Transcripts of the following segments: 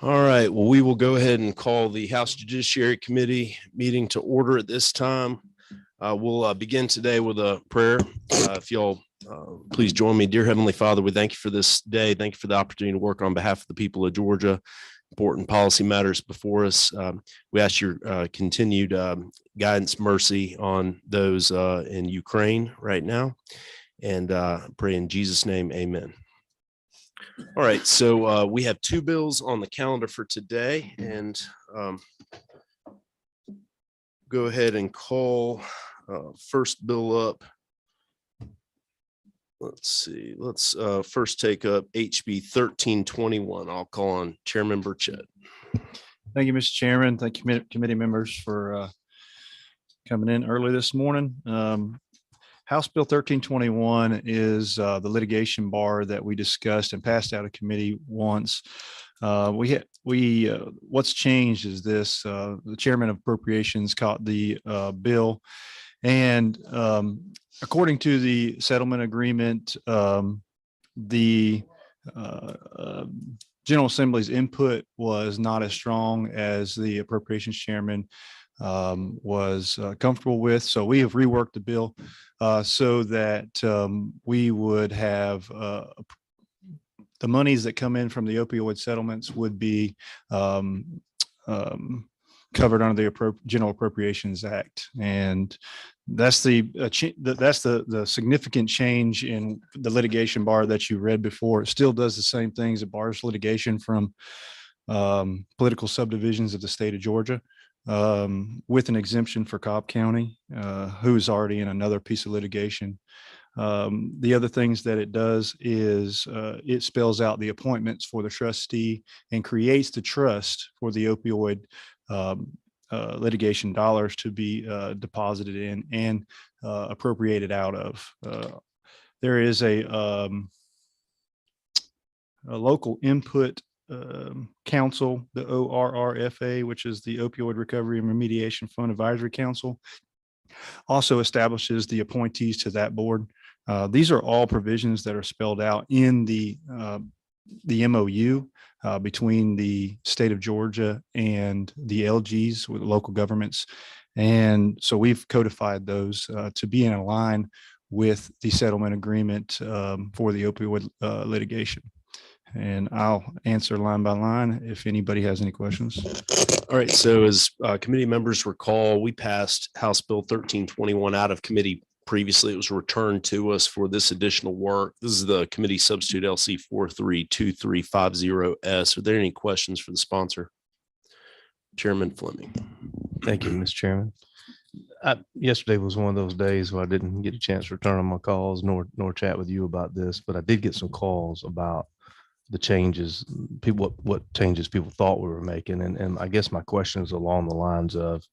All right, well, we will go ahead and call the House Judiciary Committee meeting to order at this time. We'll begin today with a prayer. If y'all please join me. Dear Heavenly Father, we thank you for this day. Thank you for the opportunity to work on behalf of the people of Georgia. Important policy matters before us. We ask your continued guidance, mercy on those in Ukraine right now, and pray in Jesus' name, amen. All right, so we have two bills on the calendar for today, and go ahead and call first bill up. Let's see, let's first take up HB 1321. I'll call on Chairman Burchett. Thank you, Mr. Chairman. Thank you, committee members, for coming in early this morning. House Bill 1321 is the litigation bar that we discussed and passed out of committee once. What's changed is this: the chairman of appropriations caught the bill, and according to the settlement agreement, the General Assembly's input was not as strong as the appropriations chairman was comfortable with. So we have reworked the bill so that we would have the monies that come in from the opioid settlements would be covered under the General Appropriations Act, and that's the significant change in the litigation bar that you read before. It still does the same things. It bars litigation from political subdivisions of the state of Georgia, with an exemption for Cobb County, who's already in another piece of litigation. The other things that it does is it spells out the appointments for the trustee and creates the trust for the opioid litigation dollars to be deposited in and appropriated out of. There is a local input council, the ORRFA, which is the Opioid Recovery and Remediation Fund Advisory Council, also establishes the appointees to that board. These are all provisions that are spelled out in the MOU between the state of Georgia and the LGs with local governments. And so we've codified those to be in line with the settlement agreement for the opioid litigation. And I'll answer line by line if anybody has any questions. All right, so as committee members recall, we passed House Bill 1321 out of committee previously. It was returned to us for this additional work. This is the committee substitute LC 432350S. Are there any questions for the sponsor? Chairman Fleming. Thank you, Mr. Chairman. Yesterday was one of those days where I didn't get a chance to return on my calls nor chat with you about this, but I did get some calls about the changes, what changes people thought we were making. And I guess my question is along the lines of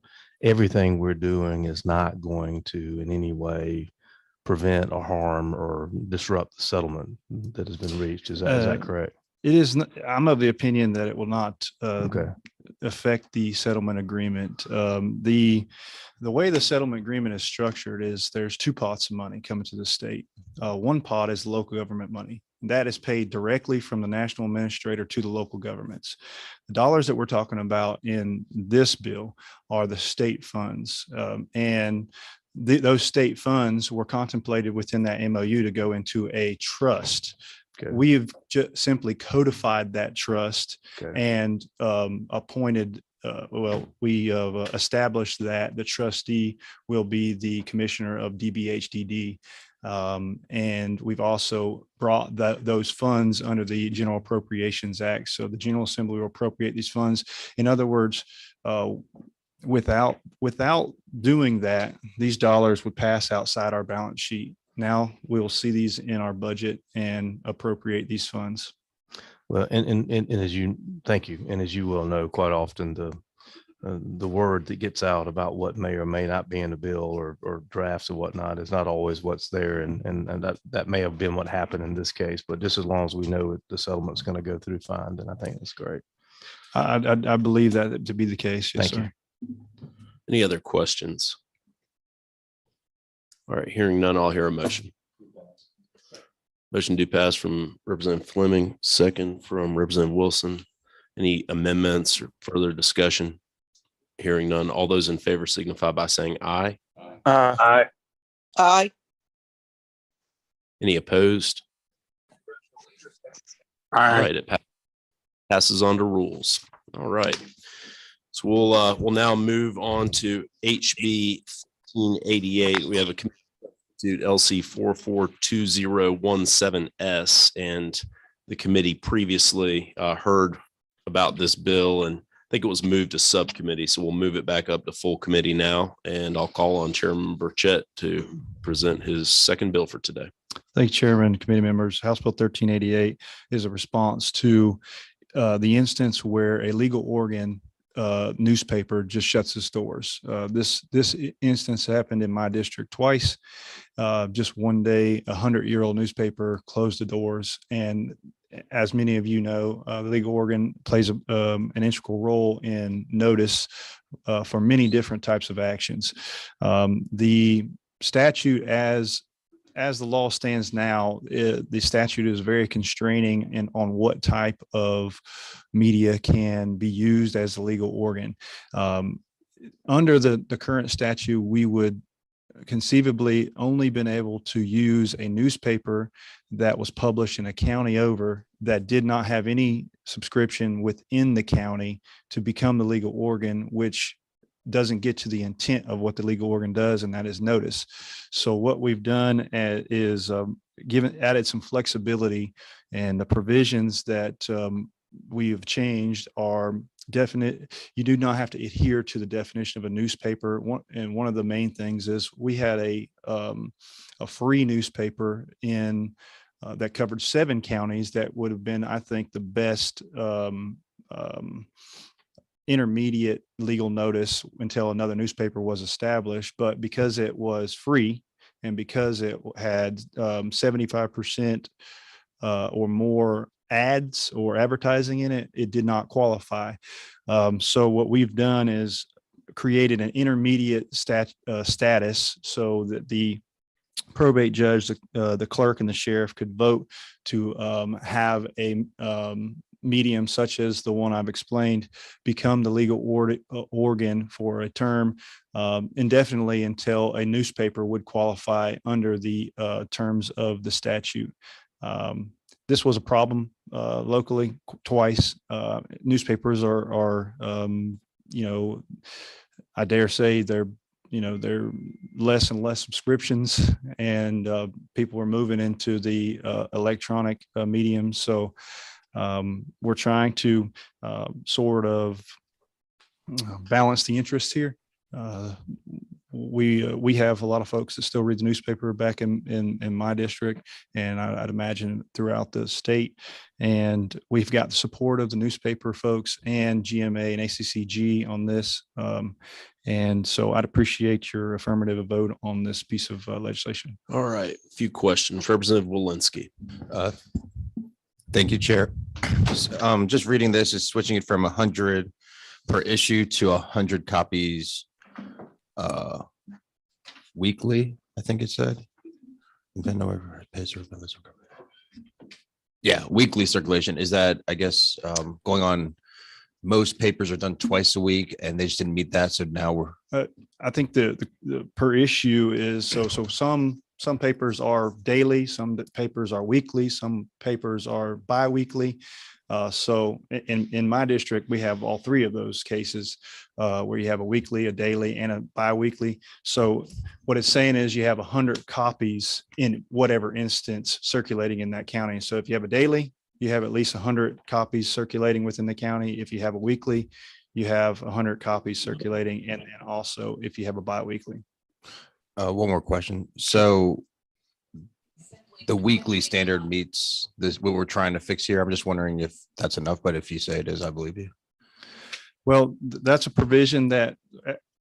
everything we're doing is not going to in any way prevent or harm or disrupt the settlement that has been reached. Is that correct? It is. I'm of the opinion that it will not affect the settlement agreement. The way the settlement agreement is structured is there's two pots of money coming to the state. One pot is local government money. That is paid directly from the national administrator to the local governments. The dollars that we're talking about in this bill are the state funds, and those state funds were contemplated within that MOU to go into a trust. Okay. We have just simply codified that trust and appointed. We have established that the trustee will be the commissioner of DBHDD. And we've also brought those funds under the General Appropriations Act. So the General Assembly will appropriate these funds. In other words, without doing that, these dollars would pass outside our balance sheet. Now we will see these in our budget and appropriate these funds. Well, and as you, thank you. And as you well know, quite often the word that gets out about what may or may not be in the bill or drafts and whatnot is not always what's there. And that may have been what happened in this case, but just as long as we know the settlement's going to go through fine, then I think that's great. I believe that to be the case. Yes, Thank you. Any other questions? All right, hearing none, I'll hear a motion. Motion to pass from Representative Fleming, second from Representative Wilson. Any amendments or further discussion? Hearing none. All those in favor signify by saying aye. Aye. Aye. Any opposed? All right, it passes on to rules. All right. So we'll now move on to HB 1588. We have a committee LC 442017S, and the committee previously heard about this bill, and I think it was moved to subcommittee. So we'll move it back up to full committee now, and I'll call on Chairman Burchett to present his second bill for today. Thank you, Chairman, committee members. House Bill 1388 is a response to the instance where a legal organ newspaper just shuts its doors. This instance happened in my district twice. Just one day, 100-year-old newspaper closed the doors. And as many of you know, the legal organ plays an integral role in notice for many different types of actions. The statute as the law stands now, the statute is very constraining on what type of media can be used as a legal organ. Under the current statute, we would conceivably only been able to use a newspaper that was published in a county over that did not have any subscription within the county to become the legal organ, which doesn't get to the intent of what the legal organ does, and that is notice. So what we've done is added some flexibility, and the provisions that we have changed are definite. You do not have to adhere to the definition of a newspaper. And one of the main things is we had a free newspaper in that covered 7 counties that would have been, I think, the best intermediate legal notice until another newspaper was established. But because it was free and because it had 75% or more ads or advertising in it, it did not qualify. So what we've done is created an intermediate status so that the probate judge, the clerk, and the sheriff could vote to have a medium such as the one I've explained become the legal organ for a term indefinitely until a newspaper would qualify under the terms of the statute. This was a problem locally twice. Newspapers are I dare say they're less and less subscriptions, and people are moving into the electronic medium. So we're trying to sort of balance the interests here. We have a lot of folks that still read the newspaper back in my district, and I'd imagine throughout the state. And we've got the support of the newspaper folks and GMA and ACCG on this. And so I'd appreciate your affirmative vote on this piece of legislation. All right, a few questions. Representative Walensky. Thank you, Chair. Just reading this is switching it from 100 per issue to 100 copies weekly, I think it said. Yeah, weekly circulation. Is that, I guess, going on? Most papers are done twice a week and they just didn't meet that. So now we're. I think the per issue is so some papers are daily, some papers are weekly, some papers are bi-weekly. So in my district, we have all 3 of those cases where you have a weekly, a daily, and a bi-weekly. So what it's saying is you have 100 copies in whatever instance circulating in that county. So if you have a daily, you have at least 100 copies circulating within the county. If you have a weekly, you have 100 copies circulating. And then also if you have a bi-weekly. One more question. So the weekly standard meets this, what we're trying to fix here. I'm just wondering if that's enough, but if you say it is, I believe you. Well, that's a provision that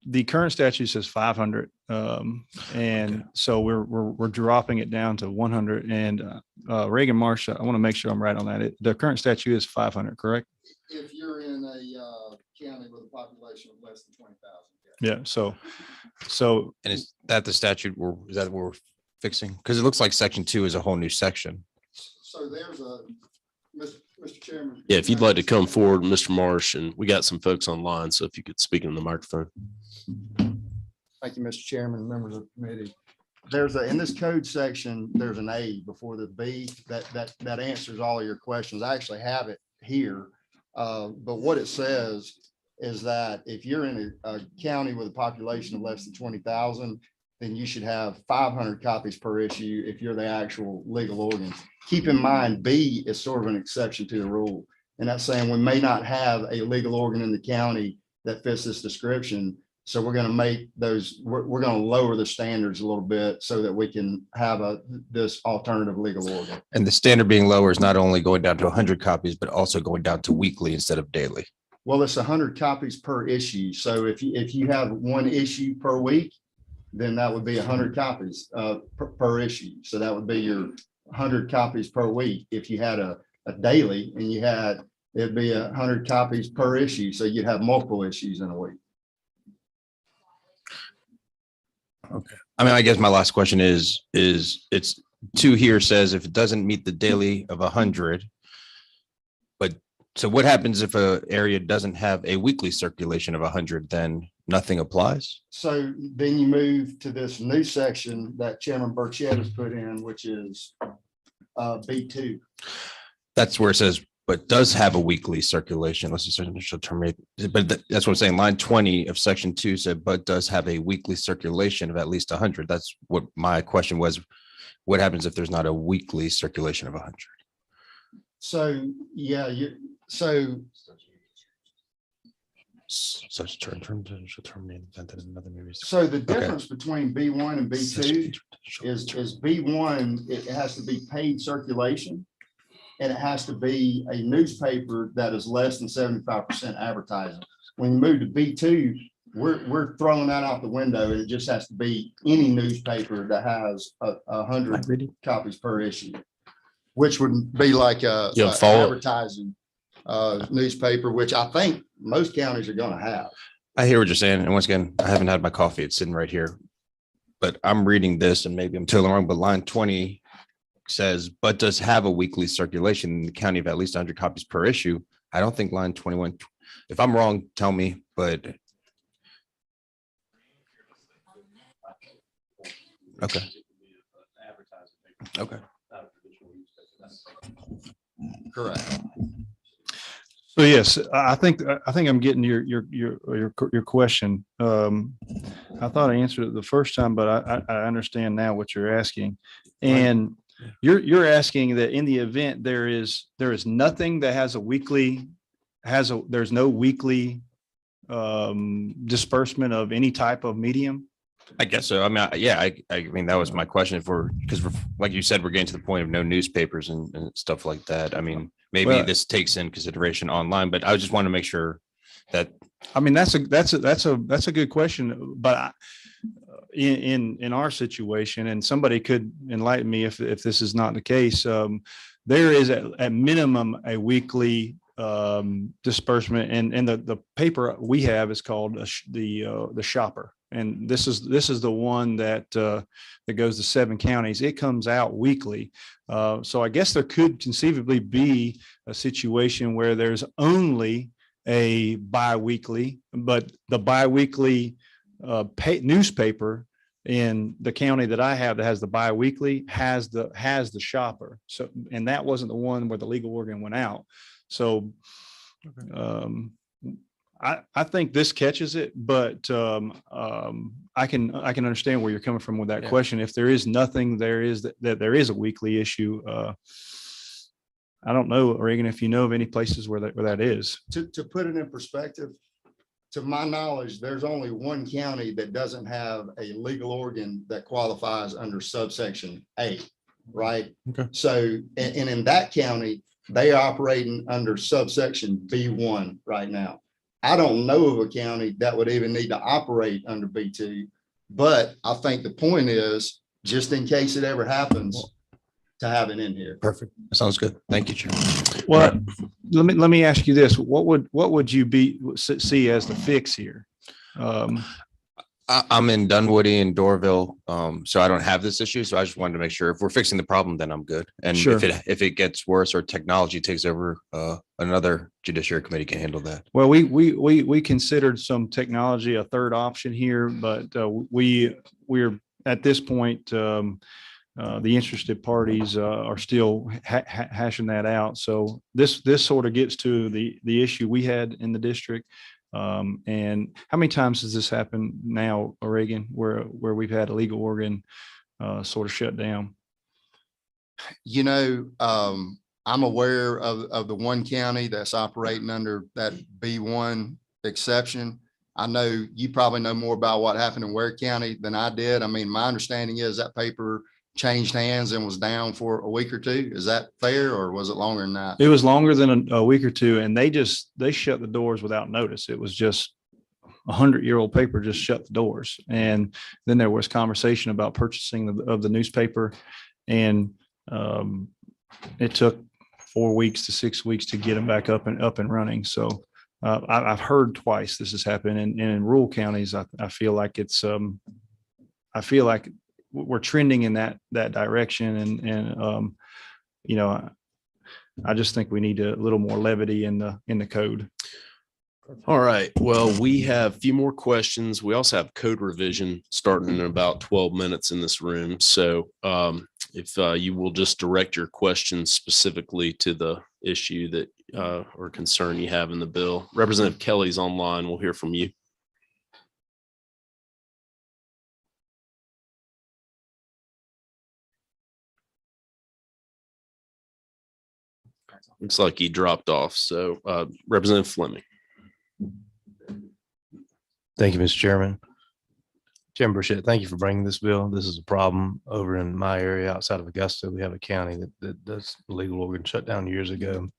the current statute says 500. And okay. So we're dropping it down to 100. And Reagan Marsh, I want to make sure I'm right on that. The current statute is 500, correct? If you're in a county with a population of less than 20,000. Yeah. So and is that the statute is that what we're fixing? Because it looks like section 2 is a whole new section. So there's Mr. Chairman. Yeah, if you'd like to come forward, Mr. Marsh, and we got some folks online, so if you could speak in the microphone. Thank you, Mr. Chairman, members of the committee. There's in this code section, there's an A before the B that answers all of your questions. I actually have it here. But what it says is that if you're in a county with a population of less than 20,000, then you should have 500 copies per issue if you're the actual legal organ. Keep in mind, B is sort of an exception to the rule. And that's saying we may not have a legal organ in the county that fits this description. So we're going to make those, we're going to lower the standards a little bit so that we can have this alternative legal organ. And the standard being lower is not only going down to 100 copies, but also going down to weekly instead of daily. Well, it's 100 copies per issue. So if you have one issue per week, then that would be 100 copies per issue. So that would be your 100 copies per week. If you had a daily and it'd be 100 copies per issue. So you'd have multiple issues in a week. Okay. I mean, I guess my last question is it's 2 here says if it doesn't meet the daily of 100, but so what happens if an area doesn't have a weekly circulation of 100, then nothing applies? So then you move to this new section that Chairman Burchett has put in, which is B2. That's where it says, but does have a weekly circulation. Let's just initial terminate. But that's what I'm saying. Line 20 of section 2 said, but does have a weekly circulation of at least 100. That's what my question was. What happens if there's not a weekly circulation of 100? So, yeah, so Such term shall terminate another maybe. So the difference between B1 and B2 is B1, it has to be paid circulation. And it has to be a newspaper that is less than 75% advertising. When you move to B2, we're throwing that out the window. It just has to be any newspaper that has 100 copies per issue, which would be like a advertising newspaper, which I think most counties are going to have. I hear what you're saying. And once again, I haven't had my coffee. It's sitting right here. But I'm reading this and maybe I'm totally wrong, but line 20 says, but does have a weekly circulation in the county of at least 100 copies per issue. I don't think line 21, if I'm wrong, tell me, but. Okay. Okay. Correct. So yes, I think I'm getting your question. I thought I answered it the first time, but I understand now what you're asking. And you're asking that in the event there is nothing that has a weekly, there's no weekly disbursement of any type of medium. I guess so. I mean, yeah, I mean, that was my question. Because like you said, we're getting to the point of no newspapers and stuff like that. I mean, maybe this takes in consideration online, but I just want to make sure that. I mean, that's a good question, but in our situation, and somebody could enlighten me if this is not the case, there is at minimum a weekly disbursement, and the paper we have is called the Shopper, and this is the one that goes to 7 counties. It comes out weekly, so I guess there could conceivably be a situation where there's only a biweekly, but the biweekly newspaper in the county that I have that has the biweekly has the Shopper. So, and that wasn't the one where the legal organ went out. So I think this catches it, but I can understand where you're coming from with that question. If there is nothing, there is a weekly issue. I don't know, Reagan, if you know of any places where that is. To put it in perspective, to my knowledge, there's only one county that doesn't have a legal organ that qualifies under subsection A, right? Okay. So, and in that county, they are operating under subsection B1 right now. I don't know of a county that would even need to operate under B2, but I think the point is, just in case it ever happens, to have it in here. Perfect. That sounds good. Thank you, Chairman. Well, let me ask you this: what would you see as the fix here? I I'm in Dunwoody and Dorville, so I don't have this issue. So I just wanted to make sure if we're fixing the problem, then I'm good. And Sure. if it gets worse or technology takes over, another judiciary committee can handle that. Well, we considered some technology, a third option here, but we're at this point, the interested parties are still hashing that out. So this sort of gets to the issue we had in the district. And how many times has this happened now, Oregon, where we've had a legal organ sort of shut down? You know, I'm aware of the one county that's operating under that B1 exception. I know you probably know more about what happened in Ware County than I did. I mean, my understanding is that paper changed hands and was down for a week or two. Is that fair, or was it longer than that? It was longer than a week or two, and they shut the doors without notice. It was just 100-year-old paper just shut the doors. And then there was conversation about purchasing of the newspaper. And it took 4 weeks to 6 weeks to get them back up and running. So I've heard twice this has happened. And in rural counties, I feel like I feel like we're trending in that direction. And you know, I just think we need a little more levity in the code. All right. Well, we have a few more questions. We also have code revision starting in about 12 minutes in this room. So if you will just direct your questions specifically to the issue that or concern you have in the bill. Representative Kelly's online. We'll hear from you. Looks like he dropped off. So Representative Fleming. Thank you, Mr. Chairman. Chairman Burchett, thank you for bringing this bill. This is a problem over in my area outside of Augusta. We have a county that does legal organ shut down years ago.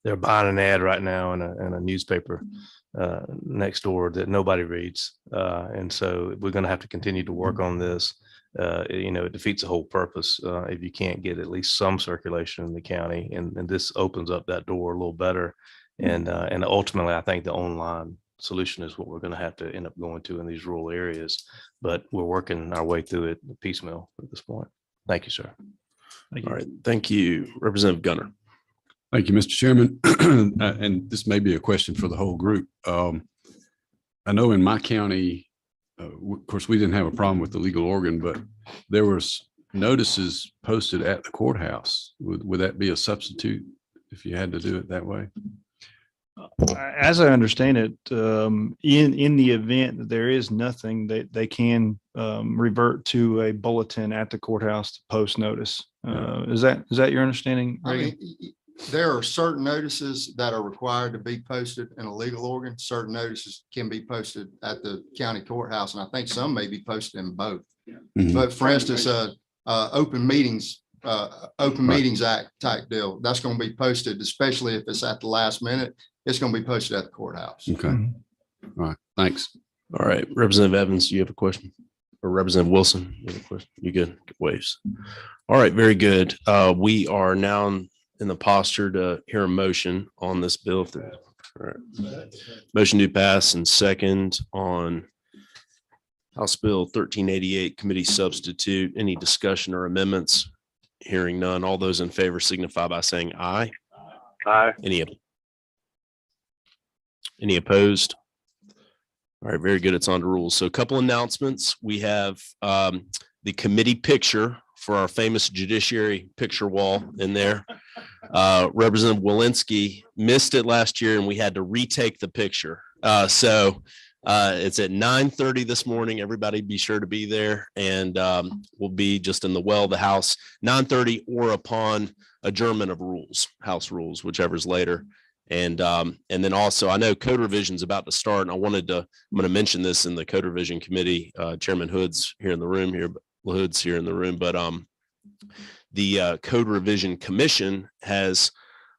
They're buying an ad right now in a newspaper next door that nobody reads. And so we're going to have to continue to work on this. You know, it defeats the whole purpose if you can't get at least some circulation in the county. And this opens up that door a little better. And ultimately, I think the online solution is what we're going to have to end up going to in these rural areas. But we're working our way through it piecemeal at this point. Thank you, sir. Thank you. All right. Thank you, Representative Gunner. Thank you, Mr. Chairman. And this may be a question for the whole group. I know in my county, of course, we didn't have a problem with the legal organ, but there was notices posted at the courthouse. Would that be a substitute if you had to do it that way? As I understand it, in the event that there is nothing, they can revert to a bulletin at the courthouse to post notice. Is that your understanding, Reagan? I mean, there are certain notices that are required to be posted in a legal organ. Certain notices can be posted at the county courthouse, and I think some may be posted in both. Mhm. But for instance, Open Meetings Act type deal, that's going to be posted, especially if it's at the last minute. It's going to be posted at the courthouse. Okay. All right. Thanks. All right. Representative Evans, you have a question? Or Representative Wilson, you have a question? You good? Waves. All right. Very good. We are now in the posture to hear a motion on this bill. All right. Motion to pass and second on House Bill 1388 committee substitute. Any discussion or amendments? Hearing none. All those in favor signify by saying aye. Aye. Any opposed? All right, very good. It's on to rules. So a couple announcements. We have the committee picture for our famous judiciary picture wall in there. Representative Walensky missed it last year and we had to retake the picture. So it's at 9:30 this morning. Everybody be sure to be there, and we'll be just in the well of the House 9:30 or upon adjournment of rules, House rules, whichever's later. And then also, I know code revision is about to start, and I'm going to mention this in the code revision committee. Chairman Hood's here in the room but the code revision commission has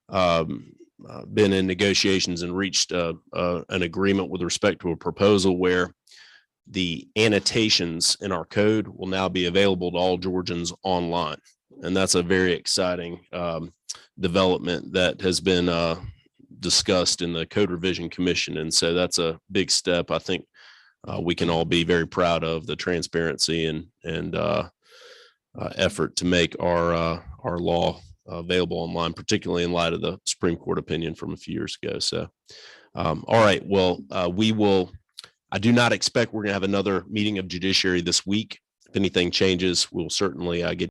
been in negotiations and reached an agreement with respect to a proposal where the annotations in our code will now be available to all Georgians online. And that's a very exciting development that has been discussed in the code revision commission. And so that's a big step. I think we can all be very proud of the transparency and effort to make our law available online, particularly in light of the Supreme Court opinion from a few years ago. So, all right, well, I do not expect we're going to have another meeting of judiciary this week. If anything changes, we'll certainly get